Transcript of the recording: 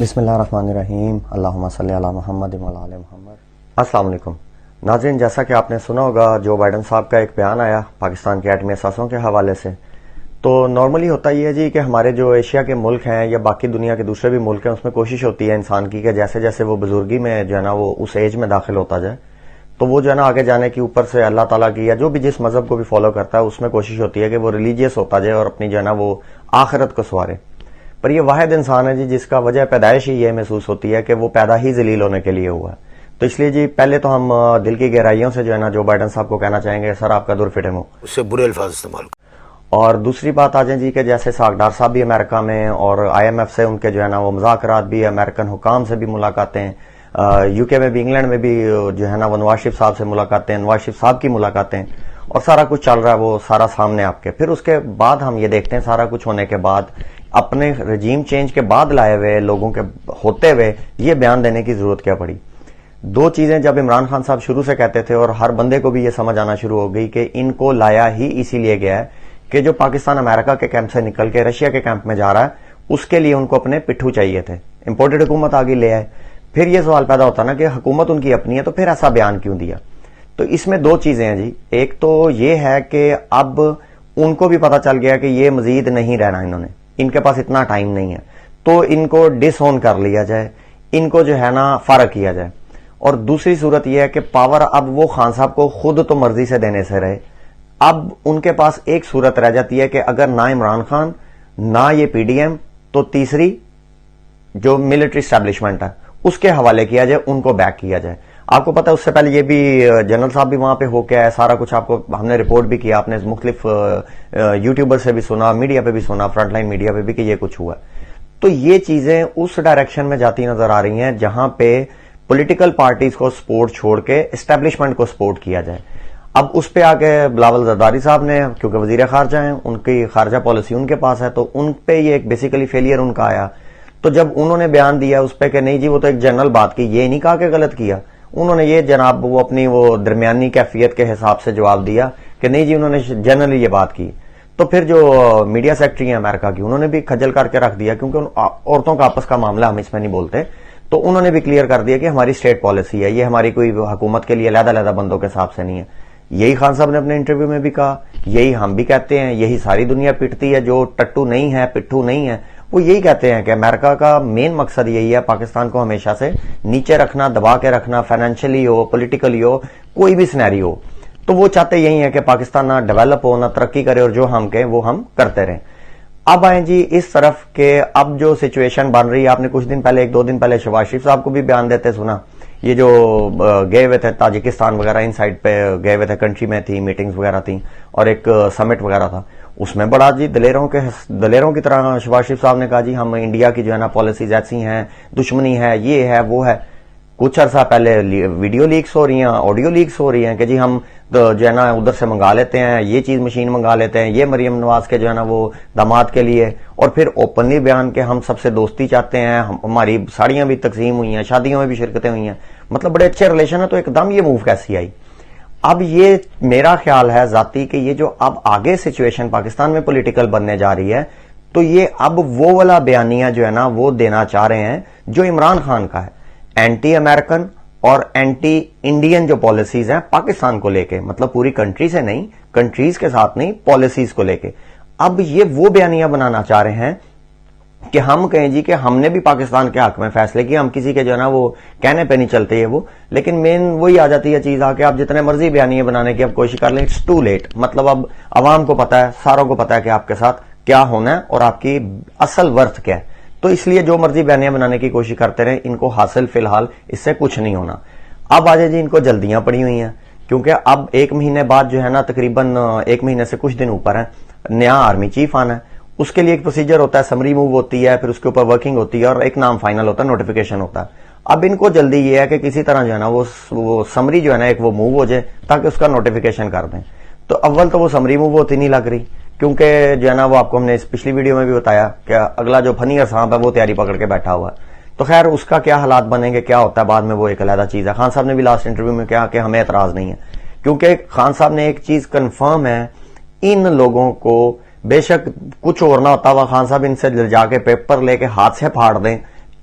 بسم اللہ الرحمن الرحیم، اللہم صلی علی محمد وعلی آل محمد۔ السلام علیکم ناظرین، جیسا کہ آپ نے سنا ہوگا جو بائیڈن صاحب کا ایک بیان آیا پاکستان کے ایٹمی اثاثوں کے حوالے سے، تو نارملی ہوتا یہ ہے جی کہ ہمارے جو ایشیا کے ملک ہیں یا باقی دنیا کے دوسرے بھی ملک ہیں، اس میں کوشش ہوتی ہے انسان کی کہ جیسے جیسے وہ بزرگی میں جو ہے نا وہ اس ایج میں داخل ہوتا جائے تو وہ جو ہے نا آگے جانے کی اوپر سے اللہ تعالیٰ کی یا جو بھی جس مذہب کو بھی فالو کرتا ہے اس میں کوشش ہوتی ہے کہ وہ ریلیجیس ہوتا جائے اور اپنی جو ہے نا وہ آخرت کو سوارے۔ پر یہ واحد انسان ہے جی جس کا وجہ پیدائش ہی یہ محسوس ہوتی ہے کہ وہ پیدا ہی ذلیل ہونے کے لیے ہوا ہے۔ تو اس لیے جی پہلے تو ہم دل کی گہرائیوں سے جو ہے نا جو بائیڈن صاحب کو کہنا چاہیں گے سر آپ کا دور فٹے منہ، اس سے برے الفاظ استعمال اور دوسری بات آ جائیں جی کہ جیسے ساکھدار صاحب بھی امریکہ میں اور IMF سے ان کے جو ہے نا وہ مذاکرات بھی، امریکن حکام سے بھی ملاقاتیں، UK میں بھی، انگلینڈ میں بھی جو ہے نا وہ نواز شریف صاحب سے ملاقاتیں، نواز شریف صاحب کی ملاقاتیں، اور سارا کچھ چل رہا ہے وہ سارا سامنے آپ کے۔ پھر اس کے بعد ہم یہ دیکھتے ہیں سارا کچھ ہونے کے بعد اپنے رجیم چینج کے بعد لائے ہوئے لوگوں کے ہوتے ہوئے یہ بیان دینے کی ضرورت کیا پڑی۔ دو چیزیں جب عمران خان صاحب شروع سے کہتے تھے اور ہر بندے کو بھی یہ سمجھ آنا شروع ہو گئی کہ ان کو لایا ہی اسی لیے گیا ہے کہ جو پاکستان امریکہ کے کیمپ سے نکل کے رشیا کے کیمپ میں جا رہا ہے اس کے لیے ان کو اپنے پٹھو چاہیے تھے، امپورٹڈ حکومت آگے لے آئے۔ پھر یہ سوال پیدا ہوتا نا کہ حکومت ان کی اپنی ہے تو پھر ایسا بیان کیوں دیا؟ تو اس میں دو چیزیں ہیں جی، ایک تو یہ ہے کہ اب ان کو بھی پتا چل گیا کہ یہ مزید نہیں رہنا، انہوں نے، ان کے پاس اتنا ٹائم نہیں ہے، تو ان کو ڈس اون کر لیا جائے، ان کو جو ہے نا فارغ کیا جائے۔ اور دوسری صورت یہ ہے کہ پاور اب وہ خان صاحب کو خود تو مرضی سے دینے سے رہے، اب ان کے پاس ایک صورت رہ جاتی ہے کہ اگر نہ عمران خان نہ یہ PDM تو تیسری جو ملٹری اسٹیبلشمنٹ ہے اس کے حوالے کیا جائے، ان کو بیک کیا جائے۔ آپ کو پتا ہے اس سے پہلے یہ بھی جنرل صاحب بھی وہاں پہ ہو کے آیا، سارا کچھ آپ کو ہم نے رپورٹ بھی کیا، آپ نے مختلف یوٹیوبر سے بھی سنا، میڈیا پہ بھی سنا، فرنٹ لائن میڈیا پہ بھی کہ یہ کچھ ہوا۔ تو یہ چیزیں اس ڈائریکشن میں جاتی نظر آ رہی ہیں جہاں پہ پولیٹیکل پارٹیز کو سپورٹ چھوڑ کے اسٹیبلشمنٹ کو سپورٹ کیا جائے۔ اب اس پہ آگے بلاول زرداری صاحب نے، کیونکہ وزیر خارجہ ہیں، ان کی خارجہ پالیسی ان کے پاس ہے، تو ان پہ یہ ایک بیسیکلی فیلئر ان کا آیا۔ تو جب انہوں نے بیان دیا اس پہ کہ نہیں جی وہ تو ایک جنرل بات کی، یہ نہیں کہا کہ غلط کیا، انہوں نے یہ جناب وہ اپنی وہ درمیانی کیفیت کے حساب سے جواب دیا کہ نہیں جی انہوں نے جنرلی یہ بات کی۔ تو پھر جو میڈیا سیکٹری ہیں امریکہ کی انہوں نے بھی کھجل کر کے رکھ دیا، کیونکہ عورتوں کا آپس کا معاملہ ہم اس میں نہیں بولتے، تو انہوں نے بھی کلیئر کر دیا کہ ہماری اسٹیٹ پالیسی ہے، یہ ہماری کوئی حکومت کے لیے علیحدہ علیحدہ بندوں کے حساب سے نہیں ہے۔ یہی خان صاحب نے اپنے انٹرویو میں بھی کہا، یہی ہم بھی کہتے ہیں، یہی ساری دنیا پیٹتی ہے، جو ٹٹو نہیں ہے پٹھو نہیں ہے وہ یہی کہتے ہیں کہ امریکہ کا مین مقصد یہی ہے پاکستان کو ہمیشہ سے نیچے رکھنا، دبا کے رکھنا، فائنینشلی ہو، پولیٹیکلی ہو، کوئی بھی سینیری ہو، تو وہ چاہتے یہی ہے کہ پاکستان نہ ڈیولپ ہو، نہ ترقی کرے، اور جو ہم کہیں وہ ہم کرتے رہیں۔ اب آئیں جی اس طرف کہ اب جو سچویشن بن رہی ہے، آپ نے کچھ دن پہلے، ایک دو دن پہلے شہباز شریف صاحب کو بھی بیان دیتے سنا، یہ جو گئے ہوئے تھے تاجکستان وغیرہ ان سائڈ پہ گئے ہوئے تھے، کنٹری میں تھی، میٹنگز وغیرہ تھیں اور ایک سمٹ وغیرہ تھا، اس میں بڑا جی دلیروں کی طرح شہباز شریف صاحب نے کہا جی ہم انڈیا کی جو ہے نا پالیسیز ایسی ہیں، دشمنی ہے، یہ ہے وہ ہے۔ کچھ عرصہ پہلے ویڈیو لیکس ہو رہی ہیں، آڈیو لیکس ہو رہی ہیں کہ جی ہم جو ہے نا ادھر سے منگا لیتے ہیں، یہ چیز مشین منگا لیتے ہیں، یہ مریم نواز کے جو ہے نا وہ داماد کے لیے، اور پھر اوپنلی بیان کہ ہم سب سے دوستی چاہتے ہیں، ہماری ساڑیاں بھی تقسیم ہوئی ہیں، شادیوں میں بھی شرکتیں ہوئی ہیں، مطلب بڑے اچھے ریلیشن ہے، تو ایک دم یہ موو کیسی آئی؟ اب یہ میرا خیال ہے ذاتی کہ یہ جو اب آگے سچویشن پاکستان میں پولیٹیکل بننے جا رہی ہے، تو یہ اب وہ والا بیانیہ جو ہے نا وہ دینا چاہ رہے ہیں جو عمران خان کا ہے، اینٹی امریکن اور اینٹی انڈین جو پالیسیز ہیں پاکستان کو لے کے، مطلب پوری کنٹری سے نہیں، کنٹریز کے ساتھ نہیں، پالیسیز کو لے کے۔ اب یہ وہ بیانیہ بنانا چاہ رہے ہیں کہ ہم کہیں جی کہ ہم نے بھی پاکستان کے حق میں فیصلے کیے، ہم کسی کے جو ہے نا وہ کہنے پہ نہیں چلتے، یہ وہ، لیکن مین وہی آ جاتی ہے چیز، آ کے آپ جتنے مرضی بیانیے بنانے کی اب کوشش کر لیں، اٹس ٹو لیٹ۔ مطلب اب عوام کو پتا ہے، ساروں کو پتا ہے کہ آپ کے ساتھ کیا ہونا ہے اور آپ کی اصل ورتھ کیا ہے، تو اس لیے جو مرضی بیانیاں بنانے کی کوشش کرتے رہیں، ان کو حاصل فی الحال اس سے کچھ نہیں ہونا۔ اب آجے جی ان کو جلدیاں پڑی ہوئی ہیں، کیونکہ اب ایک مہینے بعد جو ہے نا تقریباً ایک مہینے سے کچھ دن اوپر ہے، نیا آرمی چیف آنا ہے، اس کے لیے ایک پروسیجر ہوتا ہے، سمری موو ہوتی ہے، پھر اس کے اوپر ورکنگ ہوتی ہے اور ایک نام فائنل ہوتا ہے، نوٹیفیکیشن ہوتا ہے۔ اب ان کو جلدی یہ ہے کہ کسی طرح جو ہے نا وہ سمری جو ہے نا ایک وہ موو ہو جائے تاکہ اس کا نوٹیفیکیشن کر دیں۔ تو اول تو وہ سمری موو ہوتی نہیں لگ رہی، کیونکہ جو ہے نا وہ آپ کو ہم نے اس پچھلی ویڈیو میں بھی بتایا کہ اگلا جو فنی صاحب ہے وہ تیاری پکڑ کے بیٹھا ہوا ہے، تو خیر اس کا کیا حالات بنیں گے، کیا ہوتا ہے بعد میں، وہ ایک علیحدہ چیز ہے۔ خان صاحب نے بھی لاسٹ انٹرویو میں کہا کہ ہمیں اعتراض نہیں ہے، کیونکہ خان صاحب نے ایک چیز کنفرم ہے، ان لوگوں کو بے شک کچھ اور نہ ہوتا ہوا خان صاحب ان سے جا کے پیپر لے کے ہاتھ سے پھاڑ دیں،